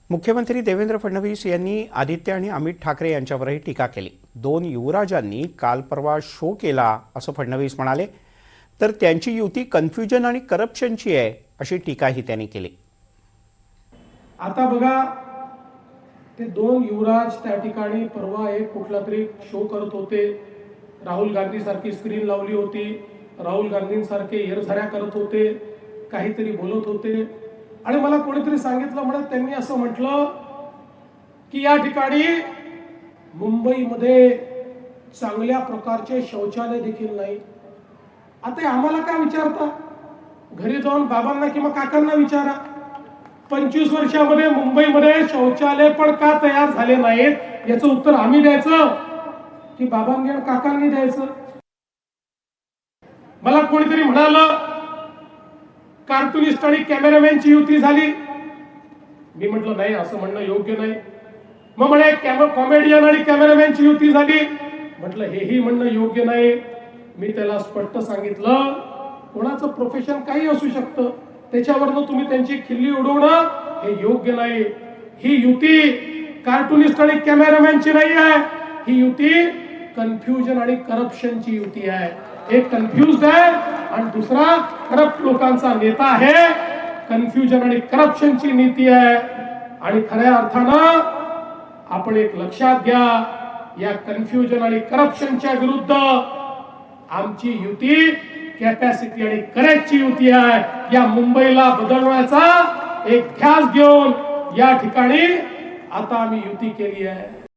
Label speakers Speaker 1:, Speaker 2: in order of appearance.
Speaker 1: मुख्यमंत्री देवेंद्र फडणवीस यांनी आदित्य आणि अमित ठाकरे यांच्यावरही टीका केली। दोन युवराजांनी काल परवा शो केला असं फडणवीस म्हणाले, तर त्यांची युती कन्फ्युजन आणि करप्शनची आहे अशी टीकाही त्यांनी केली।
Speaker 2: आता बघा, ते दोन युवराज त्या ठिकाणी परवा एक कुठला तरी शो करत होते। राहुल गांधी सारखी स्क्रीन लावली होती, राहुल गांधींसारखे हेरझाऱ्या करत होते, काहीतरी बोलत होते आणि मला कोणीतरी सांगितलं, म्हणत त्यांनी असं म्हटलं की या ठिकाणी मुंबईमध्ये चांगल्या प्रकारचे शौचालय देखील नाही। आता आम्हाला काय विचारता, घरी जाऊन बाबांना किंवा काकांना विचारा, 25 वर्षामध्ये मुंबईमध्ये शौचालय पण का तयार झाले नाहीत याचं उत्तर आम्ही द्यायचं की बाबांनी आणि काकांनी द्यायचं? मला कोणीतरी म्हणालं कार्टुनिस्ट आणि कॅमेरामॅनची युती झाली। मी म्हटलं नाही, असं म्हणणं योग्य नाही। मग म्हणे कॉमेडियन आणि कॅमेरामॅनची युती झाली, म्हटलं हेही म्हणणं योग्य नाही। मी त्याला स्पष्ट सांगितलं, कोणाचं प्रोफेशन काही असू शकतं, त्याच्यावरनं तुम्ही त्यांची खिल्ली उडवणं हे योग्य नाही। ही युती कार्टुनिस्ट आणि कॅमेरामॅनची नाही आहे, ही युती कन्फ्युजन आणि करप्शनची युती आहे। एक कन्फ्युज्ड आहे आणि दुसरा करप्ट लोकांचा नेता आहे। कन्फ्युजन आणि करप्शनची नीती आहे आणि खऱ्या अर्थानं आपण एक लक्षात घ्या, या कन्फ्युजन आणि करप्शनच्या विरुद्ध आमची युती कॅपॅसिटी आणि करेजची युती आहे। या मुंबईला बदलण्याचा एक ध्यास घेऊन या ठिकाणी आता आम्ही युती केली आहे।